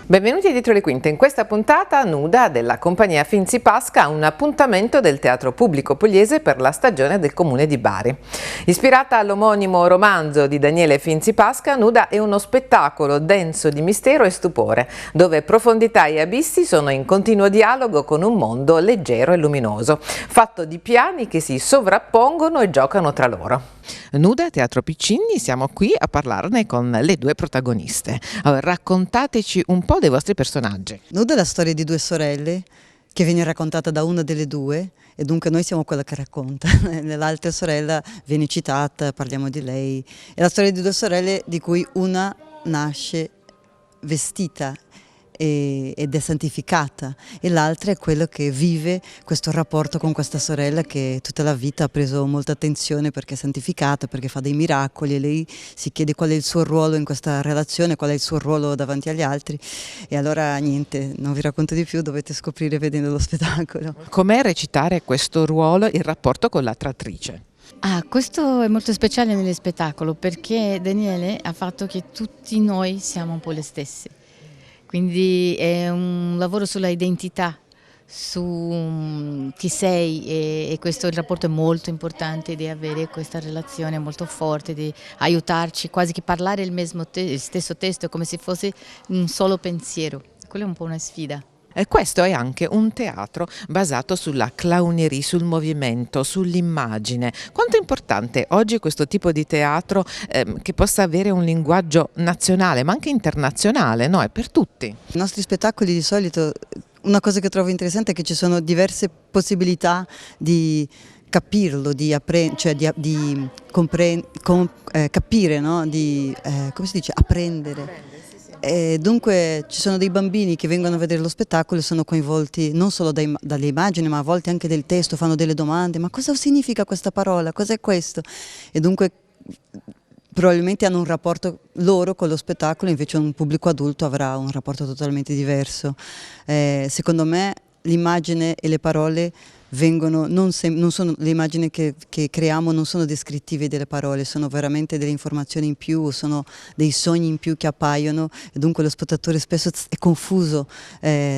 Benvenuti a Dietro le Quinte. In questa puntata Nuda della compagnia Finzi Pasca ha un appuntamento del Teatro Pubblico Pugliese per la stagione del Comune di Bari. Ispirata all'omonimo romanzo di Daniele Finzi Pasca, Nuda è uno spettacolo denso di mistero e stupore, dove profondità e abissi sono in continuo dialogo con un mondo leggero e luminoso, fatto di piani che si sovrappongono e giocano tra loro. Nuda, Teatro Piccini, siamo qui a parlarne con le due protagoniste. Allora, raccontateci un po' dei vostri personaggi. Nuda è la storia di due sorelle che viene raccontata da una delle due e dunque noi siamo quella che racconta. L'altra sorella viene citata, parliamo di lei. È la storia di due sorelle di cui una nasce vestita ed è santificata e l'altra è quello che vive questo rapporto con questa sorella che tutta la vita ha preso molta attenzione perché è santificata, perché fa dei miracoli e lei si chiede qual è il suo ruolo in questa relazione, qual è il suo ruolo davanti agli altri e allora niente, non vi racconto di più, dovete scoprire vedendo lo spettacolo. Com'è recitare questo ruolo, il rapporto con l'altra attrice? Questo è molto speciale nello spettacolo perché Daniele ha fatto che tutti noi siamo un po' le stesse. Quindi è un lavoro sulla identità, su chi sei e questo il rapporto è molto importante di avere questa relazione molto forte, di aiutarci, quasi che parlare il stesso testo come se fosse un solo pensiero. Quello è un po' una sfida. E questo è anche un teatro basato sulla clownerie, sul movimento, sull'immagine. Quanto è importante oggi questo tipo di teatro che possa avere un linguaggio nazionale ma anche internazionale, no? È per tutti. I nostri spettacoli di solito, una cosa che trovo interessante è che ci sono diverse possibilità di capirlo, capire, no? Come si dice? Apprendere. E dunque ci sono dei bambini che vengono a vedere lo spettacolo e sono coinvolti non solo dalle immagini ma a volte anche del testo, fanno delle domande, ma cosa significa questa parola, cos'è questo? E dunque probabilmente hanno un rapporto loro con lo spettacolo, invece un pubblico adulto avrà un rapporto totalmente diverso. Secondo me l'immagine e le parole non sono le immagini che creiamo, non sono descrittive delle parole, sono veramente delle informazioni in più, sono dei sogni in più che appaiono e dunque lo spettatore spesso è confuso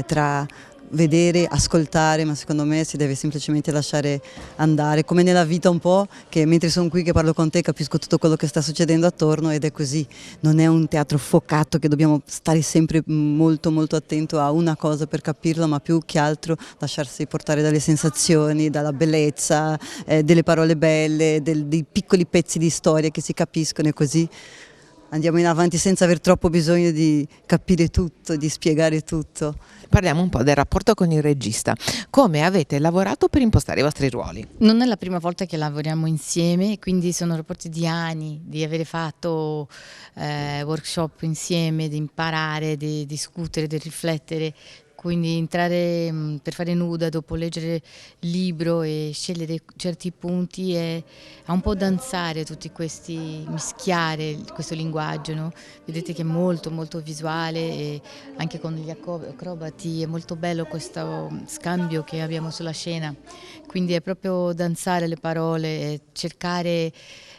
tra vedere, ascoltare, ma secondo me si deve semplicemente lasciare andare, come nella vita un po', che mentre sono qui che parlo con te capisco tutto quello che sta succedendo attorno ed è così, non è un teatro focato che dobbiamo stare sempre molto molto attento a una cosa per capirlo, ma più che altro lasciarsi portare dalle sensazioni, dalla bellezza, delle parole belle, dei piccoli pezzi di storia che si capiscono e così andiamo in avanti senza aver troppo bisogno di capire tutto, di spiegare tutto. Parliamo un po' del rapporto con il regista. Come avete lavorato per impostare i vostri ruoli? Non è la prima volta che lavoriamo insieme, quindi sono rapporti di anni, di avere fatto workshop insieme, di imparare, di discutere, di riflettere. Quindi entrare per fare Nuda dopo leggere il libro e scegliere certi punti è un po' danzare tutti questi, mischiare questo linguaggio, no? Vedete che è molto molto visuale e anche con gli acrobati è molto bello questo scambio che abbiamo sulla scena, quindi è proprio danzare le parole e cercare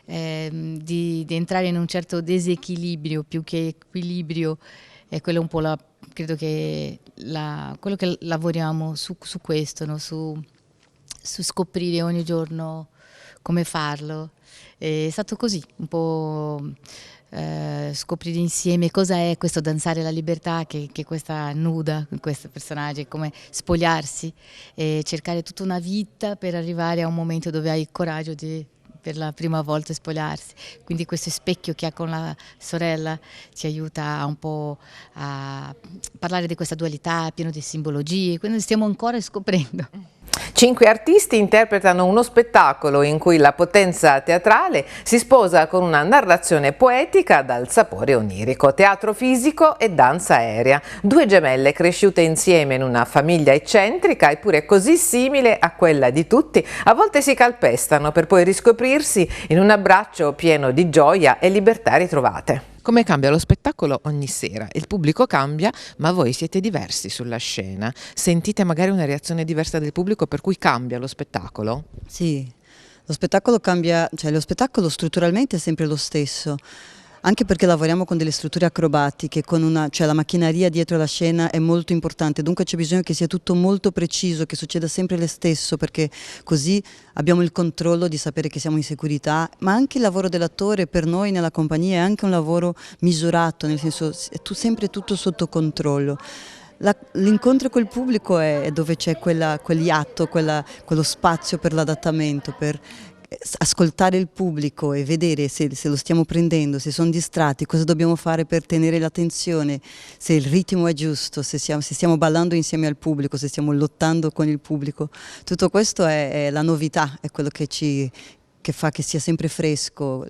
di entrare in un certo disequilibrio più che equilibrio. E quello è un po' credo che quello che lavoriamo su questo, no? su scoprire ogni giorno come farlo. È stato così, un po' scoprire insieme cosa è questo danzare la libertà che questa Nuda, questo personaggio, è come spogliarsi e cercare tutta una vita per arrivare a un momento dove hai il coraggio di per la prima volta spogliarsi, quindi questo specchio che ha con la sorella ci aiuta un po' a parlare di questa dualità pieno di simbologie, quindi stiamo ancora scoprendo. 5 artisti interpretano uno spettacolo in cui la potenza teatrale si sposa con una narrazione poetica dal sapore onirico, teatro fisico e danza aerea. Due gemelle cresciute insieme in una famiglia eccentrica eppure così simile a quella di tutti, a volte si calpestano per poi riscoprirsi in un abbraccio pieno di gioia e libertà ritrovate. Come cambia lo spettacolo ogni sera? Il pubblico cambia, ma voi siete diversi sulla scena. Sentite magari una reazione diversa del pubblico per cui cambia lo spettacolo? Sì, lo spettacolo cambia, cioè lo spettacolo strutturalmente è sempre lo stesso. Anche perché lavoriamo con delle strutture acrobatiche, cioè la macchineria dietro la scena è molto importante, dunque c'è bisogno che sia tutto molto preciso, che succeda sempre lo stesso, perché così abbiamo il controllo di sapere che siamo in sicurezza, ma anche il lavoro dell'attore per noi nella compagnia è anche un lavoro misurato, nel senso è sempre tutto sotto controllo. L'incontro col pubblico è dove c'è quell'iatto, quello spazio per l'adattamento, per ascoltare il pubblico e vedere se lo stiamo prendendo, se sono distratti, cosa dobbiamo fare per tenere l'attenzione, se il ritmo è giusto, se stiamo ballando insieme al pubblico, se stiamo lottando con il pubblico. Tutto questo è la novità, è quello che fa che sia sempre fresco.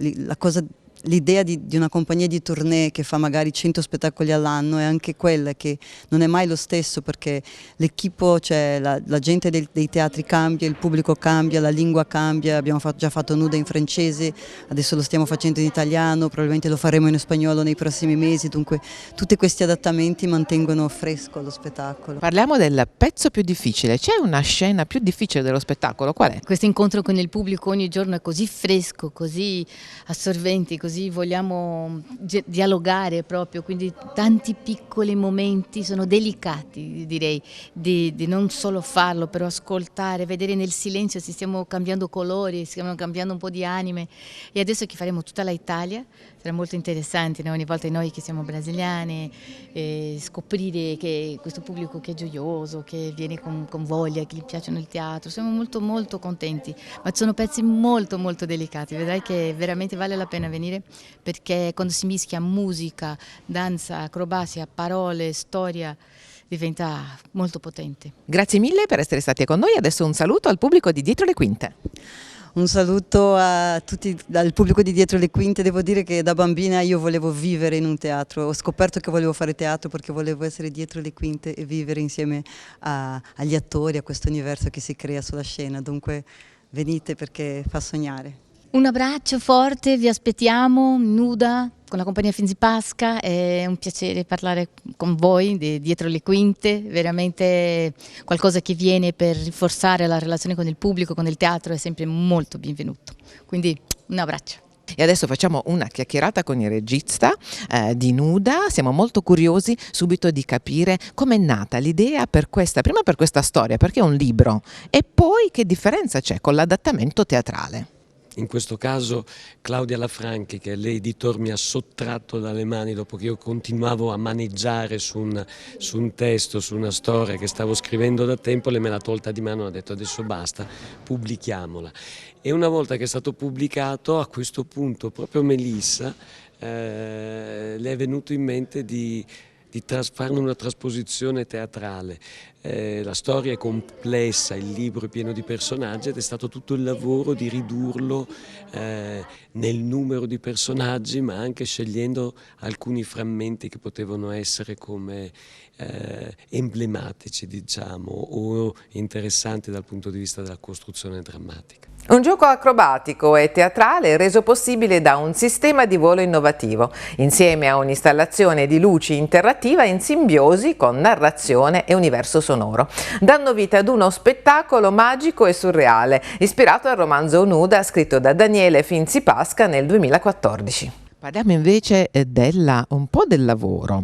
L'idea di una compagnia di tournée che fa magari 100 spettacoli all'anno è anche quella che non è mai lo stesso, perché l'equipo, cioè la gente dei teatri cambia, il pubblico cambia, la lingua cambia, abbiamo già fatto Nuda in francese, adesso lo stiamo facendo in italiano, probabilmente lo faremo in spagnolo nei prossimi mesi, dunque tutti questi adattamenti mantengono fresco lo spettacolo. Parliamo del pezzo più difficile. C'è una scena più difficile dello spettacolo? Qual è? Questo incontro con il pubblico ogni giorno è così fresco, così assorbente, così vogliamo dialogare proprio, quindi tanti piccoli momenti, sono delicati direi, di non solo farlo, però ascoltare, vedere nel silenzio se stiamo cambiando colori, stiamo cambiando un po' di anime. E adesso che faremo tutta l'Italia, sarà molto interessante, no? Ogni volta noi che siamo brasiliani, scoprire che questo pubblico che è gioioso, che viene con voglia, che gli piacciono il teatro, siamo molto molto contenti, ma sono pezzi molto molto delicati, vedrai che veramente vale la pena venire, perché quando si mischia musica, danza, acrobacia, parole, storia, diventa molto potente. Grazie mille per essere stati con noi. Adesso un saluto al pubblico di Dietro le Quinte. Un saluto a tutti, al pubblico di Dietro le Quinte. Devo dire che da bambina io volevo vivere in un teatro, ho scoperto che volevo fare teatro perché volevo essere dietro le quinte e vivere insieme agli attori, a questo universo che si crea sulla scena, dunque venite perché fa sognare. Un abbraccio forte, vi aspettiamo, Nuda, con la compagnia Finzi Pasca, è un piacere parlare con voi di Dietro le Quinte, veramente qualcosa che viene per rinforzare la relazione con il pubblico, con il teatro, è sempre molto benvenuto, quindi un abbraccio. E adesso facciamo una chiacchierata con il regista di Nuda. Siamo molto curiosi subito di capire com'è nata l'idea prima per questa storia, perché è un libro, e poi che differenza c'è con l'adattamento teatrale. In questo caso Claudia Lafranchi, che l'editor mi ha sottratto dalle mani dopo che io continuavo a maneggiare su un testo, su una storia che stavo scrivendo da tempo, lei me l'ha tolta di mano e ha detto adesso basta, pubblichiamola. E una volta che è stato pubblicato, a questo punto proprio Melissa le è venuto in mente di farne una trasposizione teatrale. La storia è complessa, il libro è pieno di personaggi ed è stato tutto il lavoro di ridurlo nel numero di personaggi, ma anche scegliendo alcuni frammenti che potevano essere come emblematici, diciamo, o interessanti dal punto di vista della costruzione drammatica. Un gioco acrobatico e teatrale reso possibile da un sistema di volo innovativo, insieme a un'installazione di luci interattiva in simbiosi con narrazione e universo sonoro. Danno vita ad uno spettacolo magico e surreale, ispirato al romanzo Nuda scritto da Daniele Finzi Pasca nel 2014. Parliamo invece un po' del lavoro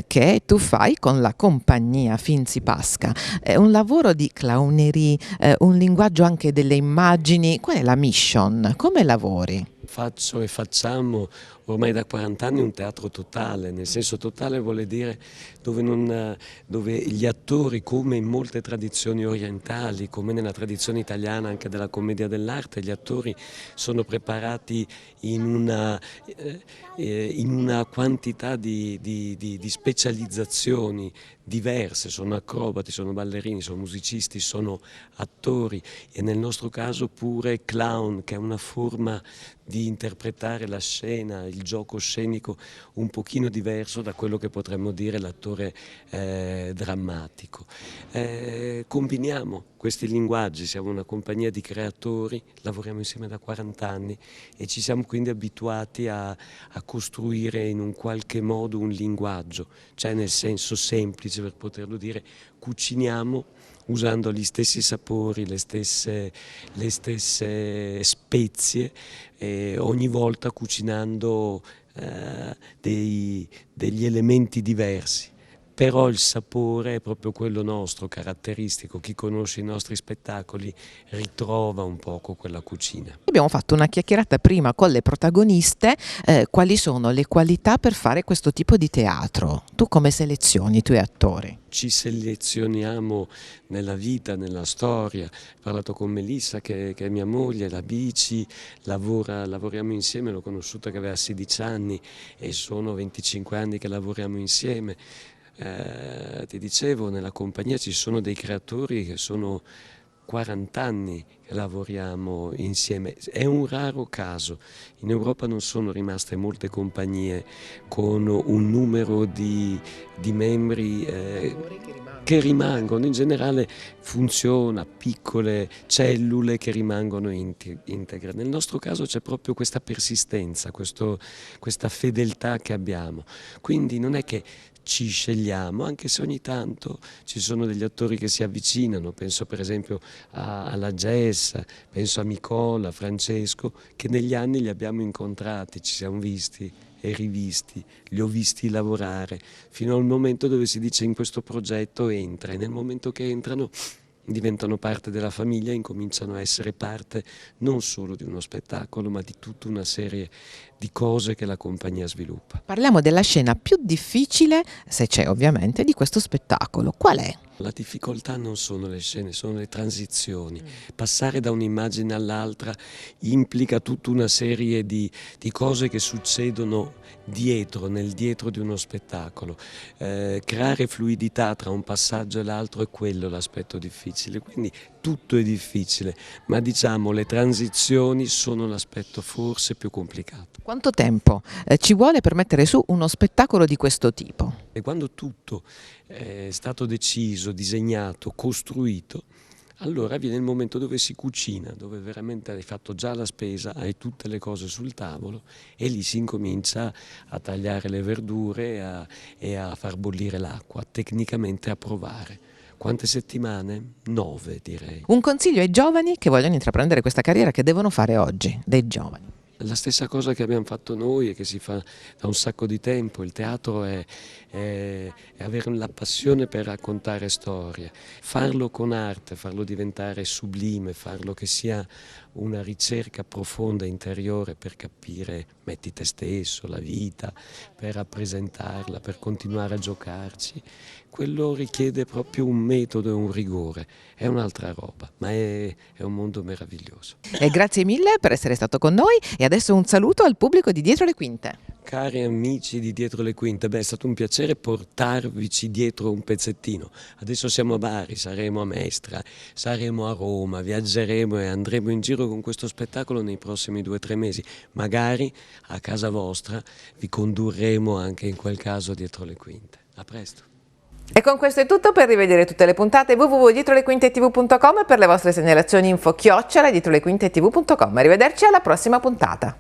che tu fai con la compagnia Finzi Pasca. È un lavoro di clownerie, un linguaggio anche delle immagini. Qual è la mission? Come lavori? Faccio e facciamo ormai da 40 anni un teatro totale, nel senso totale vuole dire dove gli attori, come in molte tradizioni orientali, come nella tradizione italiana anche della commedia dell'arte, gli attori sono preparati in una quantità di specializzazioni diverse, sono acrobati, sono ballerini, sono musicisti, sono attori e nel nostro caso pure clown, che è una forma di interpretare la scena, il gioco scenico un pochino diverso da quello che potremmo dire l'attore drammatico. Combiniamo questi linguaggi, siamo una compagnia di creatori, lavoriamo insieme da 40 anni e ci siamo quindi abituati a costruire in un qualche modo un linguaggio, cioè nel senso semplice per poterlo dire, cuciniamo usando gli stessi sapori, le stesse spezie, ogni volta cucinando degli elementi diversi. Però il sapore è proprio quello nostro, caratteristico. Chi conosce i nostri spettacoli ritrova un poco quella cucina. Abbiamo fatto una chiacchierata prima con le protagoniste, quali sono le qualità per fare questo tipo di teatro? Tu come selezioni i tuoi attori? Ci selezioniamo nella vita, nella storia. Ho parlato con Melissa che è mia moglie, la bici, lavoriamo insieme, l'ho conosciuta che aveva 16 anni e sono 25 anni che lavoriamo insieme. Ti dicevo, nella compagnia ci sono dei creatori che sono 40 anni che lavoriamo insieme, è un raro caso. In Europa non sono rimaste molte compagnie con un numero di membri che rimangono, in generale funziona, piccole cellule che rimangono integre. Nel nostro caso c'è proprio questa persistenza, questa fedeltà che abbiamo, quindi non è che ci scegliamo, anche se ogni tanto ci sono degli attori che si avvicinano, penso per esempio alla Jess, penso a Nicola, a Francesco, che negli anni li abbiamo incontrati, ci siamo visti e rivisti, li ho visti lavorare, fino al momento dove si dice in questo progetto entra, e nel momento che entrano diventano parte della famiglia e incominciano a essere parte non solo di uno spettacolo, ma di tutta una serie di cose che la compagnia sviluppa. Parliamo della scena più difficile, se c'è ovviamente, di questo spettacolo. Qual è? La difficoltà non sono le scene, sono le transizioni. Passare da un'immagine all'altra implica tutta una serie di cose che succedono nel dietro di uno spettacolo. Creare fluidità tra un passaggio e l'altro è quello l'aspetto difficile, quindi tutto è difficile, ma diciamo le transizioni sono l'aspetto forse più complicato. Quanto tempo ci vuole per mettere su uno spettacolo di questo tipo? E quando tutto è stato deciso, disegnato, costruito, allora viene il momento dove si cucina, dove veramente hai fatto già la spesa, hai tutte le cose sul tavolo e lì si incomincia a tagliare le verdure e a far bollire l'acqua, tecnicamente a provare. Quante settimane? 9 direi. Un consiglio ai giovani che vogliono intraprendere questa carriera, che devono fare oggi, dei giovani. La stessa cosa che abbiamo fatto noi e che si fa da un sacco di tempo, il teatro è avere la passione per raccontare storie, farlo con arte, farlo diventare sublime, farlo che sia una ricerca profonda interiore per capire, metti te stesso, la vita, per rappresentarla, per continuare a giocarci. Quello richiede proprio un metodo e un rigore, è un'altra roba, ma è un mondo meraviglioso. E grazie mille per essere stato con noi e adesso un saluto al pubblico di Dietro le Quinte. Cari amici di Dietro le Quinte, è stato un piacere portarvici dietro un pezzettino. Adesso siamo a Bari, saremo a Mestra, saremo a Roma, viaggeremo e andremo in giro con questo spettacolo nei prossimi 2 o 3 mesi. Magari a casa vostra vi condurremo anche in quel caso Dietro le Quinte. A presto. E con questo è tutto. Per rivedere tutte le puntate www.dietrolequintetv.com e per le vostre segnalazioni info@dietrolequintetv.com. Arrivederci alla prossima puntata.